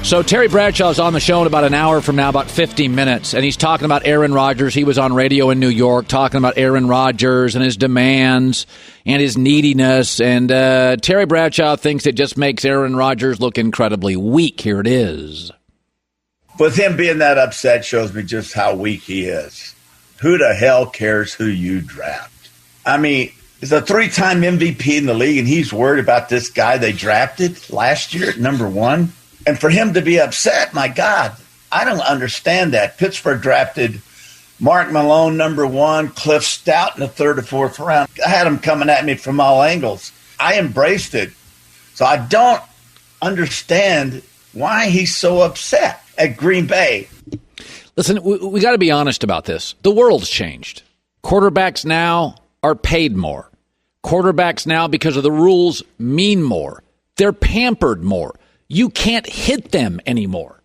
So Terry Bradshaw is on the show in about an hour from now, about 50 minutes, and he's talking about Aaron Rodgers. He was on radio in New York talking about Aaron Rodgers and his demands and his neediness. And Terry Bradshaw thinks it just makes Aaron Rodgers look incredibly weak. Here it is. With him being that upset shows me just how weak he is. Who the hell cares who you draft? I mean, he's a 3-time MVP in the league, and he's worried about this guy they drafted last year at number 1. And for him to be upset, my God, I don't understand that. Pittsburgh drafted Mark Malone, number 1, Cliff Stout in the 3rd or 4th round. I had him coming at me from all angles. I embraced it. So I don't understand why he's so upset at Green Bay. Listen, we got to be honest about this. The world's changed. Quarterbacks now are paid more. Quarterbacks now, because of the rules, mean more. They're pampered more. You can't hit them anymore.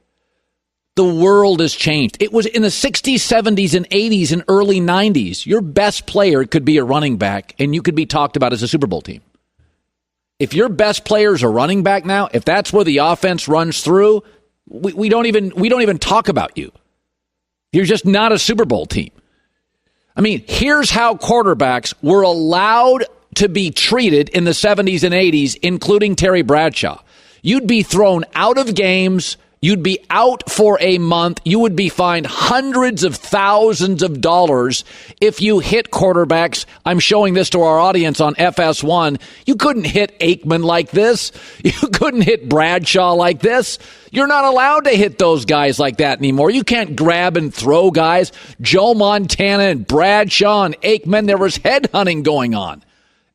The world has changed. It was in the 60s, 70s, and 80s and early 90s. Your best player could be a running back, and you could be talked about as a Super Bowl team. If your best player is a running back now, if that's where the offense runs through, we don't even talk about you. You're just not a Super Bowl team. I mean, here's how quarterbacks were allowed to be treated in the 70s and 80s, including Terry Bradshaw. You'd be thrown out of games. You'd be out for a month. You would be fined hundreds of thousands of dollars if you hit quarterbacks. I'm showing this to our audience on FS1. You couldn't hit Aikman like this. You couldn't hit Bradshaw like this. You're not allowed to hit those guys like that anymore. You can't grab and throw guys. Joe Montana and Bradshaw and Aikman, there was headhunting going on.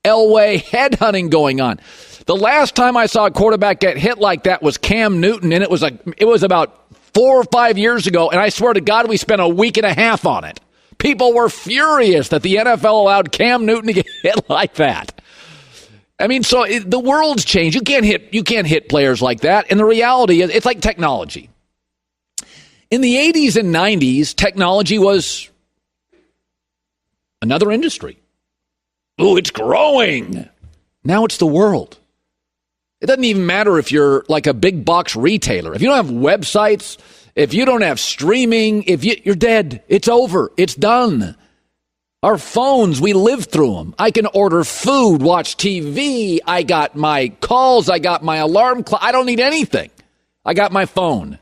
Elway, headhunting going on. The last time I saw a quarterback get hit like that was Cam Newton, and it was about 4 or 5 years ago, and I swear to God, we spent a week and a half on it. People were furious that the NFL allowed Cam Newton to get hit like that. I mean, so the world's changed. You can't hit players like that, and the reality is it's like technology. In the 80s and 90s, technology was another industry. Oh, it's growing. Now it's the world. It doesn't even matter if you're like a big box retailer. If you don't have websites, if you don't have streaming, you're dead. It's over. It's done. Our phones, we live through them. I can order food, watch TV. I got my calls. I got my alarm clock. I don't need anything. I got my phone.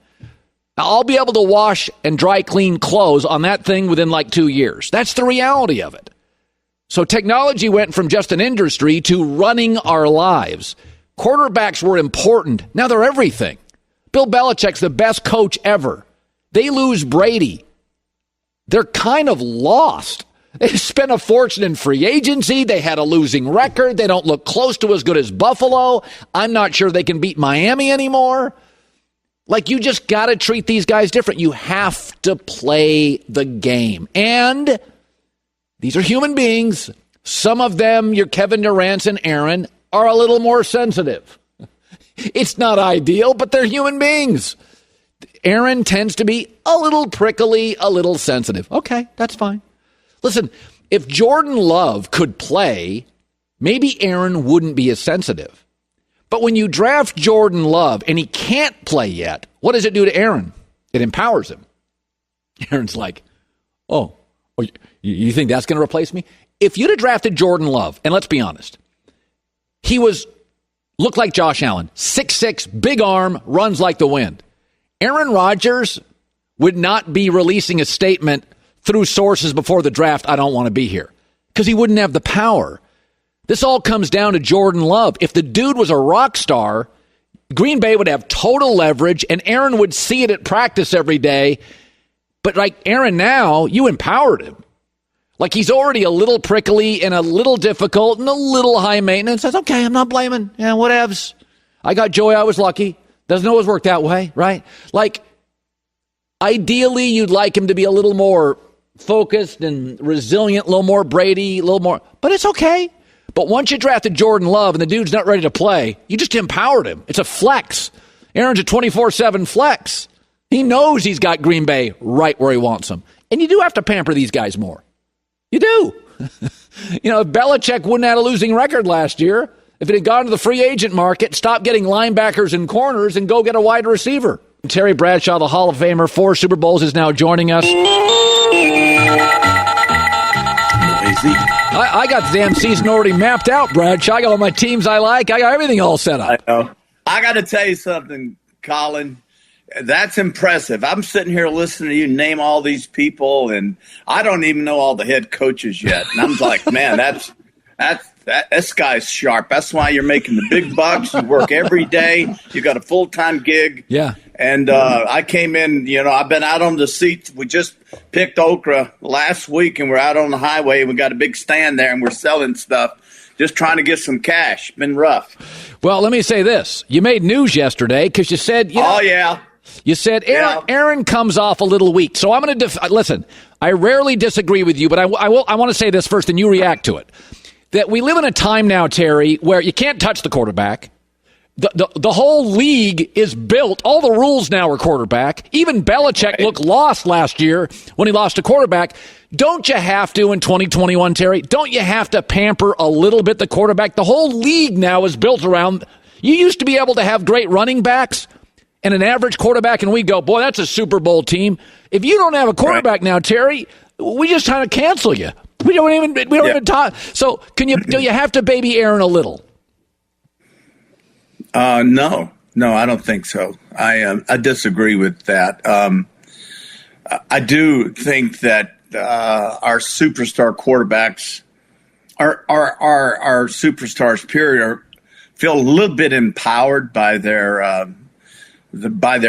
Now, I'll be able to wash and dry clean clothes on that thing within like 2 years. That's the reality of it. So technology went from just an industry to running our lives. Quarterbacks were important. Now they're everything. Bill Belichick's the best coach ever. They lose Brady. They're kind of lost. They spent a fortune in free agency. They had a losing record. They don't look close to as good as Buffalo. I'm not sure they can beat Miami anymore. Like, you just got to treat these guys different. You have to play the game. And these are human beings. Some of them, your Kevin Durant's and Aaron, are a little more sensitive. It's not ideal, but they're human beings. Aaron tends to be a little prickly, a little sensitive. Okay, that's fine. Listen, if Jordan Love could play, maybe Aaron wouldn't be as sensitive. But when you draft Jordan Love and he can't play yet, what does it do to Aaron? It empowers him. Aaron's like, oh, you think that's going to replace me? If you'd have drafted Jordan Love, and let's be honest, he looked like Josh Allen, 6'6", big arm, runs like the wind. Aaron Rodgers would not be releasing a statement through sources before the draft, I don't want to be here, because he wouldn't have the power. This all comes down to Jordan Love. If the dude was a rock star, Green Bay would have total leverage, and Aaron would see it at practice every day. But like Aaron now, you empowered him. Like, he's already a little prickly and a little difficult and a little high maintenance. Says, okay, I'm not blaming. Yeah, whatevs. I got joy. I was lucky. Doesn't always work that way, right? Like, ideally, you'd like him to be a little more focused and resilient, a little more Brady, a little more. But it's okay. But once you drafted Jordan Love and the dude's not ready to play, you just empowered him. It's a flex. Aaron's a 24/7 flex. He knows he's got Green Bay right where he wants them. And you do have to pamper these guys more. You do. If Belichick wouldn't have had a losing record last year, if it had gone to the free agent market, stop getting linebackers and corners and go get a wide receiver. Terry Bradshaw, the Hall of Famer, 4 Super Bowls, is now joining us. I got the damn season already mapped out, Bradshaw. I got all my teams I like. I got everything all set up. I know. I got to tell you something, Colin. That's impressive. I'm sitting here listening to you name all these people, and I don't even know all the head coaches yet. And I'm like, man, this guy's sharp. That's why you're making the big bucks. You work every day. You got a full-time gig. Yeah. And I came in, I've been out on the seats. We just picked okra last week, and we're out on the highway. We got a big stand there, and we're selling stuff, just trying to get some cash. Been rough. Well, let me say this. You made news yesterday because you said, oh, yeah. You said Aaron comes off a little weak. So I'm going to listen. I rarely disagree with you, but I want to say this first, and you react to it. That we live in a time now, Terry, where you can't touch the quarterback. The whole league is built. All the rules now are quarterback. Even Belichick looked lost last year when he lost a quarterback. Don't you have to in 2021, Terry? Don't you have to pamper a little bit the quarterback? The whole league now is built around. You used to be able to have great running backs and an average quarterback, and we go, boy, that's a Super Bowl team. If you don't have a quarterback now, Terry, we just kind of cancel you. We don't even talk. So do you have to baby Aaron a little? No, I don't think so. I disagree with that. I do think that our superstar quarterbacks, our superstars, period, feel a little bit empowered by their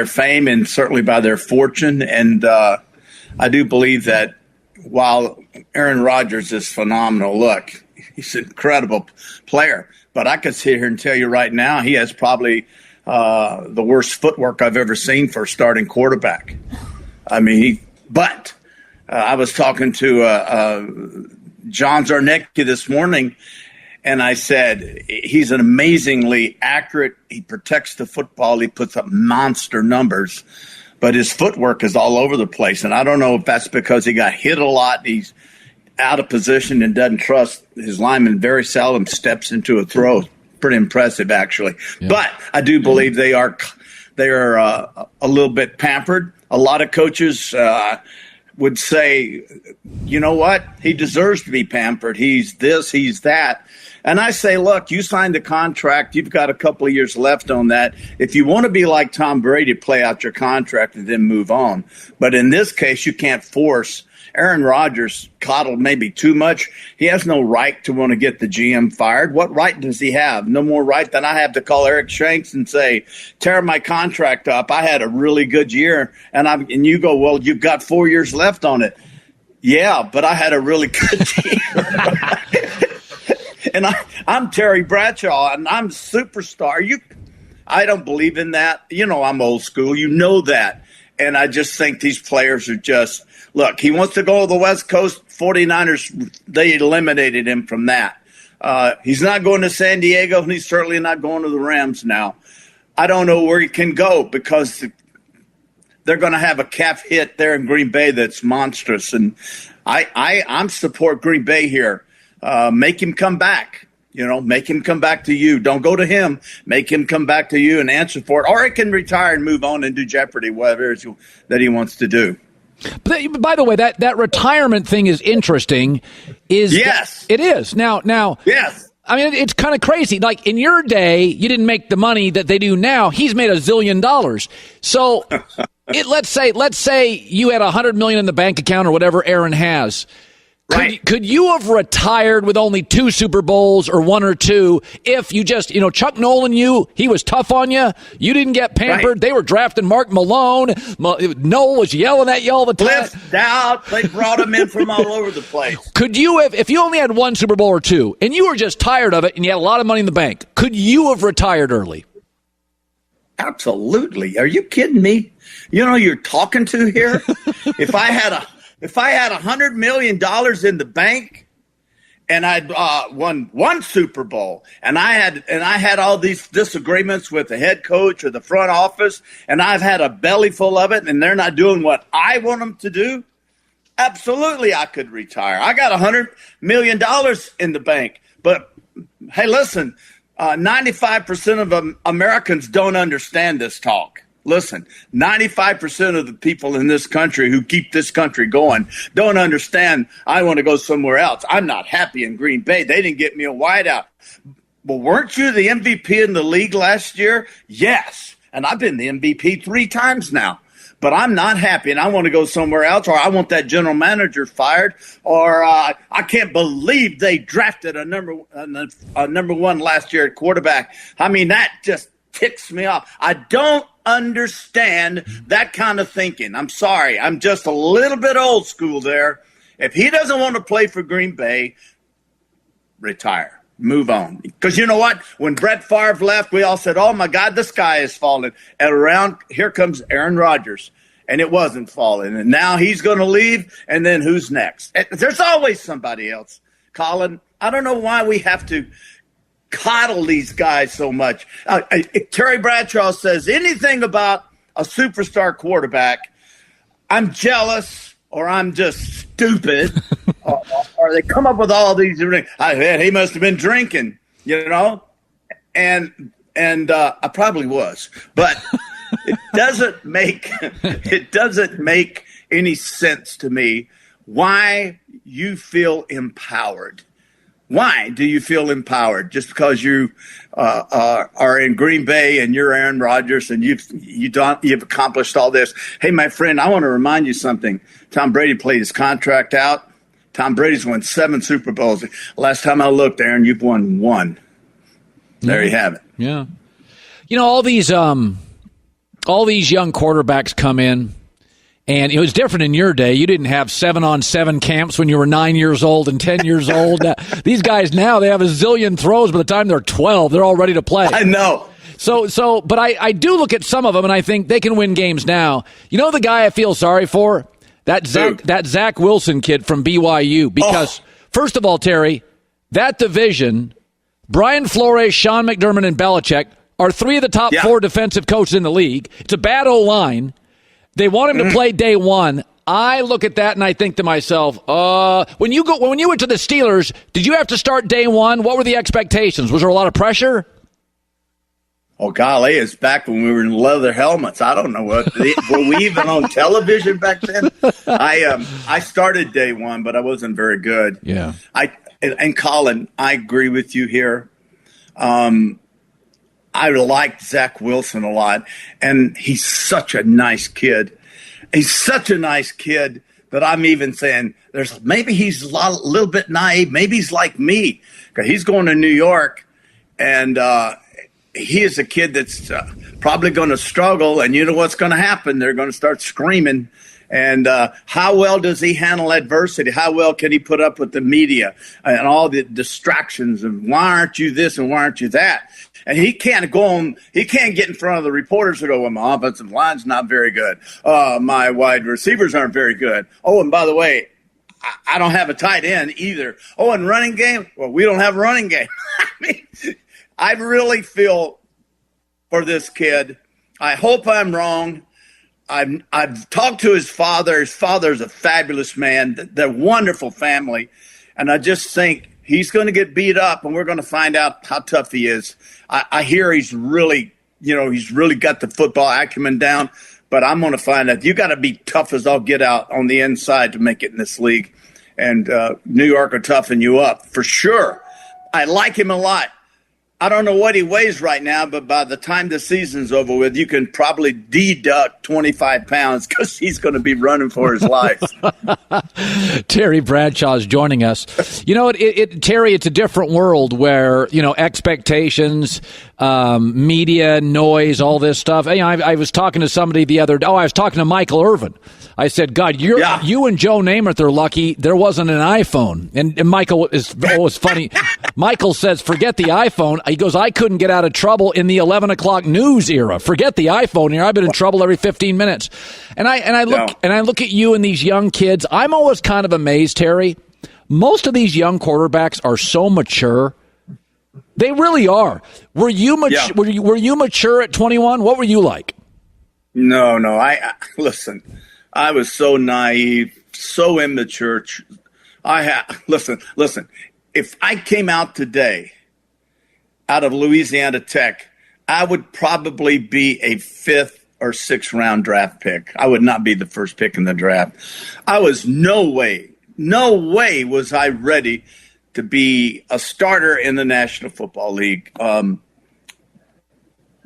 fame and certainly by their fortune. And I do believe that while Aaron Rodgers is phenomenal, look, he's an incredible player. But I could sit here and tell you right now, he has probably the worst footwork I've ever seen for a starting quarterback. I mean, I was talking to John Zarnecki this morning, and I said, he's an amazingly accurate. He protects the football. He puts up monster numbers, but his footwork is all over the place. And I don't know if that's because he got hit a lot. He's out of position and doesn't trust his lineman. Very seldom steps into a throw. Pretty impressive, actually. Yeah. But I do believe they are a little bit pampered. A lot of coaches would say, you know what? He deserves to be pampered. He's this, he's that. And I say, look, you signed a contract. You've got a couple of years left on that. If you want to be like Tom Brady, play out your contract and then move on. But in this case, you can't force. Aaron Rodgers coddled maybe too much. He has no right to want to get the GM fired. What right does he have? No more right than I have to call Eric Shanks and say, tear my contract up. I had a really good year. And you go, well, you've got 4 years left on it. Yeah, but I had a really good year. And I'm Terry Bradshaw, and I'm a superstar. I don't believe in that. I'm old school. You know that. And I just think these players are just – look, he wants to go to the West Coast 49ers. They eliminated him from that. He's not going to San Diego, and he's certainly not going to the Rams now. I don't know where he can go because they're going to have a cap hit there in Green Bay that's monstrous. And I'm support Green Bay here. Make him come back. Make him come back to you. Don't go to him. Make him come back to you and answer for it. Or he can retire and move on and do Jeopardy, whatever it is that he wants to do. But, by the way, that retirement thing is interesting. Yes. It is. Now. Yes. I mean, it's kind of crazy. Like, in your day, you didn't make the money that they do now. He's made $1 zillion. So let's say you had $100 million in the bank account or whatever Aaron has. Right. Could you have retired with only 2 Super Bowls or 1 or 2 if you just, Chuck Nolan, he was tough on you. You didn't get pampered. Right. They were drafting Mark Malone. Noel was yelling at you all the time. Lift out. They brought him in from all over the place. Could you have, if you only had 1 Super Bowl or 2 and you were just tired of it and you had a lot of money in the bank, could you have retired early? Absolutely. Are you kidding me? You're talking to here. If I had $100 million in the bank and I'd won 1 Super Bowl and I had all these disagreements with the head coach or the front office and I've had a belly full of it and they're not doing what I want them to do, absolutely I could retire. I got $100 million in the bank. But, hey, listen, 95% of Americans don't understand this talk. Listen, 95% of the people in this country who keep this country going don't understand I want to go somewhere else. I'm not happy in Green Bay. They didn't get me a wideout. Well, weren't you the MVP in the league last year? Yes. And I've been the MVP 3 times now. But I'm not happy, and I want to go somewhere else, or I want that general manager fired, or I can't believe they drafted a number 1 last year at quarterback. I mean, that just ticks me off. I don't understand that kind of thinking. I'm sorry. I'm just a little bit old school there. If he doesn't want to play for Green Bay, retire. Move on. Because you know what? When Brett Favre left, we all said, oh, my God, the sky is falling. And around here comes Aaron Rodgers. And it wasn't falling. And now he's going to leave. And then who's next? There's always somebody else. Colin, I don't know why we have to coddle these guys so much. Terry Bradshaw says anything about a superstar quarterback, I'm jealous or I'm just stupid. Or they come up with all these different things. He must have been drinking, you know, and I probably was, but it doesn't make any sense to me why you feel empowered. Why do you feel empowered? Just because you are in Green Bay and you're Aaron Rodgers and you've accomplished all this. Hey, my friend, I want to remind you something. Tom Brady played his contract out. Tom Brady's won 7 Super Bowls. Last time I looked, Aaron, you've won 1. There you have it. Yeah. You know, all these young quarterbacks come in, and it was different in your day. You didn't have 7-on-7 camps when you were 9 years old and 10 years old. These guys now, they have a zillion throws. By the time they're 12, they're all ready to play. I know. But I do look at some of them, and I think they can win games now. You know the guy I feel sorry for? That Zach Wilson kid from BYU. Because, first of all, Terry, that division, Brian Flores, Sean McDermott, and Belichick are 3 of the top 4 defensive coaches in the league. It's a bad O-line. They want him to play day 1. I look at that and I think to myself, when you went to the Steelers, did you have to start day 1? What were the expectations? Was there a lot of pressure? Oh, golly, it's back when we were in leather helmets. I don't know what. Were we even on television back then? I started day 1, but I wasn't very good. Yeah. And Colin, I agree with you here. I liked Zach Wilson a lot, and he's such a nice kid. He's such a nice kid that I'm even saying maybe he's a little bit naive. Maybe he's like me, because he's going to New York, and he is a kid that's probably going to struggle, and you know what's going to happen. They're going to start screaming. And how well does he handle adversity? How well can he put up with the media and all the distractions? And why aren't you this and why aren't you that? And he can't get in front of the reporters and go, well, my offensive line's not very good. My wide receivers aren't very good. Oh, and by the way, I don't have a tight end either. Oh, and running game? Well, we don't have a running game. I mean, I really feel for this kid. I hope I'm wrong. I've talked to his father. His father's a fabulous man. They're a wonderful family. And I just think he's going to get beat up, and we're going to find out how tough he is. I hear he's really got the football acumen down, but I'm going to find out. You got to be tough as all get out on the inside to make it in this league. And New York will toughen you up for sure. I like him a lot. I don't know what he weighs right now, but by the time the season's over with, you can probably deduct 25 pounds because he's going to be running for his life. Terry Bradshaw is joining us. You know, Terry, it's a different world where, you know, expectations, media, noise, all this stuff. You know, I was talking to somebody the other day. I was talking to Michael Irvin. I said, God, you and Joe Namath are lucky there wasn't an iPhone. And Michael is always funny. Michael says, forget the iPhone. He goes, I couldn't get out of trouble in the 11 o'clock news era. Forget the iPhone here. I've been in trouble every 15 minutes. And I look at you and these young kids. I'm always kind of amazed, Terry. Most of these young quarterbacks are so mature. They really are. Were you mature at 21? What were you like? No. Listen. I was so naive, so immature. Listen. If I came out today out of Louisiana Tech, I would probably be a 5th or 6th round draft pick. I would not be the first pick in the draft. I was no way was I ready to be a starter in the National Football League.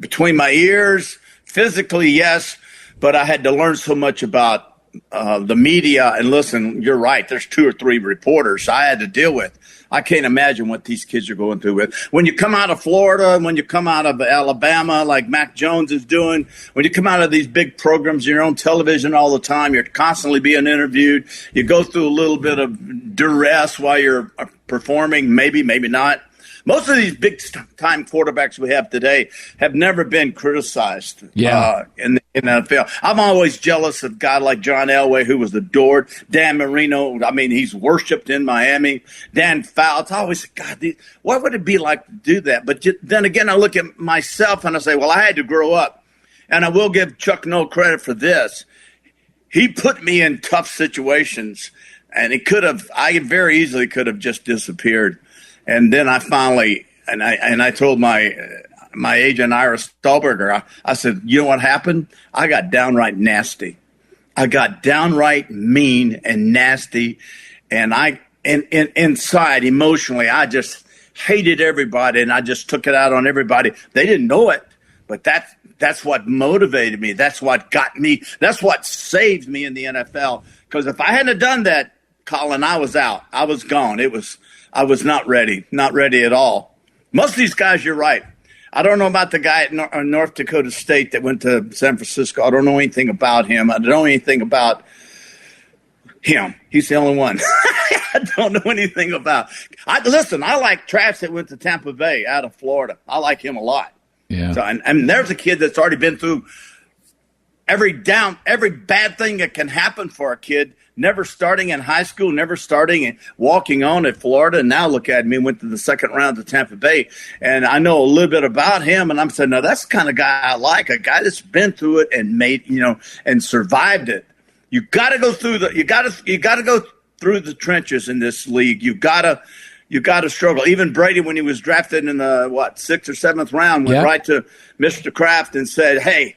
Between my ears, physically, yes, but I had to learn so much about the media. And listen, you're right. There's 2 or 3 reporters I had to deal with. I can't imagine what these kids are going through with. When you come out of Florida, when you come out of Alabama, like Mac Jones is doing, when you come out of these big programs, you're on television all the time, you're constantly being interviewed. You go through a little bit of duress while you're performing, maybe not. Most of these big-time quarterbacks we have today have never been criticized in the NFL. I'm always jealous of a guy like John Elway, who was adored. Dan Marino, I mean, he's worshipped in Miami. Dan Fouts, I always say, God, what would it be like to do that? But then again, I look at myself and I say, well, I had to grow up. And I will give Chuck Noll credit for this. He put me in tough situations, and I very easily could have just disappeared. And then I finally, I told my agent, Ira Stolberger, I said, you know what happened? I got downright nasty. I got downright mean and nasty. And inside, emotionally, I just hated everybody, and I just took it out on everybody. They didn't know it, but that's what motivated me. That's what got me. That's what saved me in the NFL. Because if I hadn't done that, Colin, I was out. I was gone. I was not ready at all. Most of these guys, you're right. I don't know about the guy at North Dakota State that went to San Francisco. I don't know anything about him. I don't know anything about him. He's the only one I don't know anything about. Listen, I like Travis that went to Tampa Bay out of Florida. I like him a lot. Yeah. So, and there's a kid that's already been through every bad thing that can happen for a kid. Never starting in high school, never starting and walking on at Florida. And now look at me, went to the 2nd round to Tampa Bay. And I know a little bit about him. And I'm saying, no, that's the kind of guy I like, a guy that's been through it and and survived it. You got to go through you got to go through the trenches in this league. You got to struggle. Even Brady, when he was drafted in the 6th or 7th round, went right to Mr. Kraft and said, hey,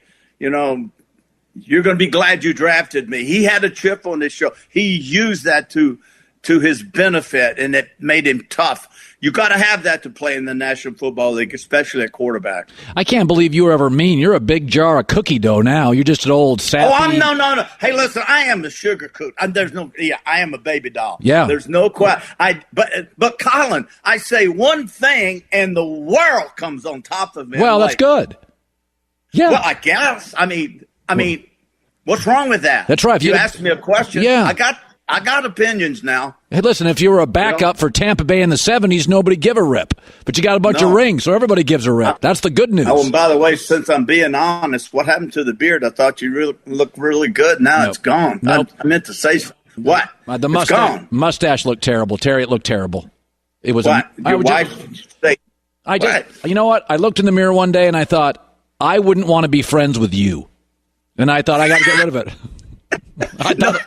you're going to be glad you drafted me. He had a chip on this show. He used that to his benefit, and it made him tough. You got to have that to play in the National Football League, especially at quarterback. I can't believe you were ever mean. You're a big jar of cookie dough now. You're just an old sappy. Oh, no. Hey, listen, I am the sugar coot. I am a baby doll. Yeah. There's no question. But Colin, I say one thing, and the world comes on top of me. Well, that's good. Yeah. Well, I guess. I mean, what's wrong with that? That's right. If you asked me a question, yeah. I got opinions now. Hey, listen, if you were a backup for Tampa Bay in the 70s, nobody give a rip. But you got a bunch of rings, so everybody gives a rip. That's the good news. Oh, and by the way, since I'm being honest, what happened to the beard? I thought you looked really good. Now it's gone. Nope. I meant to say what? The it's gone. Mustache looked terrible. Terry, it looked terrible. It was what? Your wife say you know what? I looked in the mirror one day and I thought, I wouldn't want to be friends with you. And I thought, I got to get rid of it.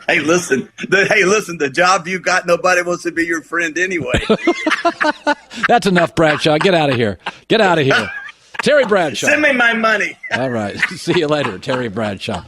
Hey, listen. The job you got, nobody wants to be your friend anyway. That's enough, Bradshaw. Get out of here. Terry Bradshaw. Send me my money. All right. See you later, Terry Bradshaw.